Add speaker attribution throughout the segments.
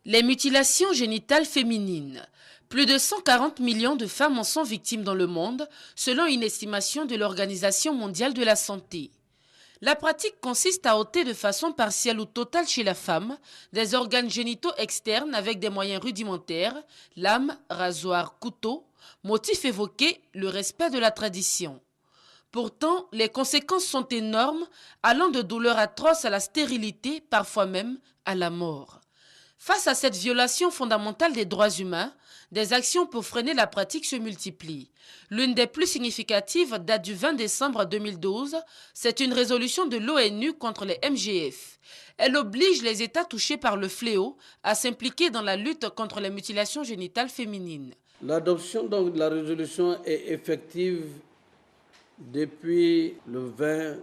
Speaker 1: Les mutilations génitales féminines. Plus de 140 millions de femmes en sont victimes dans le monde, selon une estimation de l'Organisation mondiale de la santé. La pratique consiste à ôter de façon partielle ou totale chez la femme des organes génitaux externes avec des moyens rudimentaires, lame, rasoir, couteau, motif évoqué, le respect de la tradition. Pourtant, les conséquences sont énormes, allant de douleurs atroces à la stérilité, parfois même à la mort. Face à cette violation fondamentale des droits humains, des actions pour freiner la pratique se multiplient. L'une des plus significatives date du 20 décembre 2012. C'est une résolution de l'ONU contre les MGF. Elle oblige les États touchés par le fléau à s'impliquer dans la lutte contre les mutilations génitales féminines.
Speaker 2: L'adoption donc de la résolution est effective depuis le 20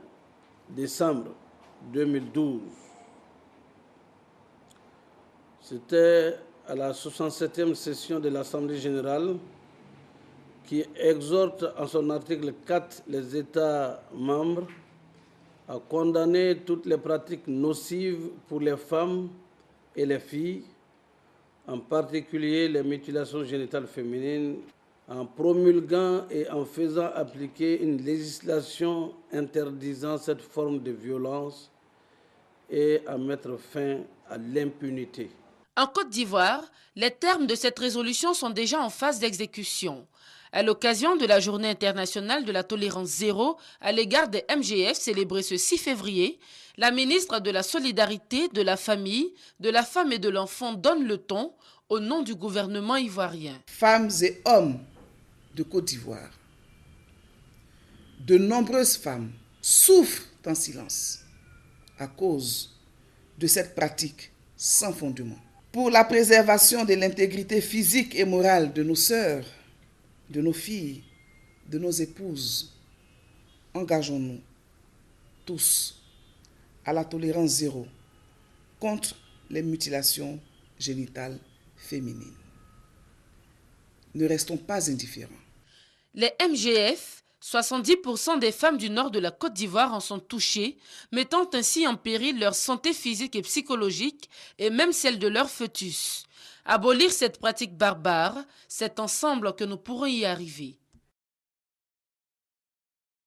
Speaker 2: décembre 2012. C'était à la 67e session de l'Assemblée générale qui exhorte en son article 4 les États membres à condamner toutes les pratiques nocives pour les femmes et les filles, en particulier les mutilations génitales féminines, en promulguant et en faisant appliquer une législation interdisant cette forme de violence et à mettre fin à l'impunité.
Speaker 1: En Côte d'Ivoire, les termes de cette résolution sont déjà en phase d'exécution. À l'occasion de la Journée internationale de la tolérance zéro à l'égard des MGF célébrée ce 6 février, la ministre de la Solidarité, de la Famille, de la Femme et de l'Enfant donne le ton au nom du gouvernement ivoirien.
Speaker 3: Femmes et hommes de Côte d'Ivoire, de nombreuses femmes souffrent en silence à cause de cette pratique sans fondement. Pour la préservation de l'intégrité physique et morale de nos sœurs, de nos filles, de nos épouses, engageons-nous tous à la tolérance zéro contre les mutilations génitales féminines. Ne restons pas indifférents.
Speaker 1: Les MGF, 70% des femmes du nord de la Côte d'Ivoire en sont touchées, mettant ainsi en péril leur santé physique et psychologique et même celle de leur fœtus. Abolir cette pratique barbare, c'est ensemble que nous pourrons y arriver.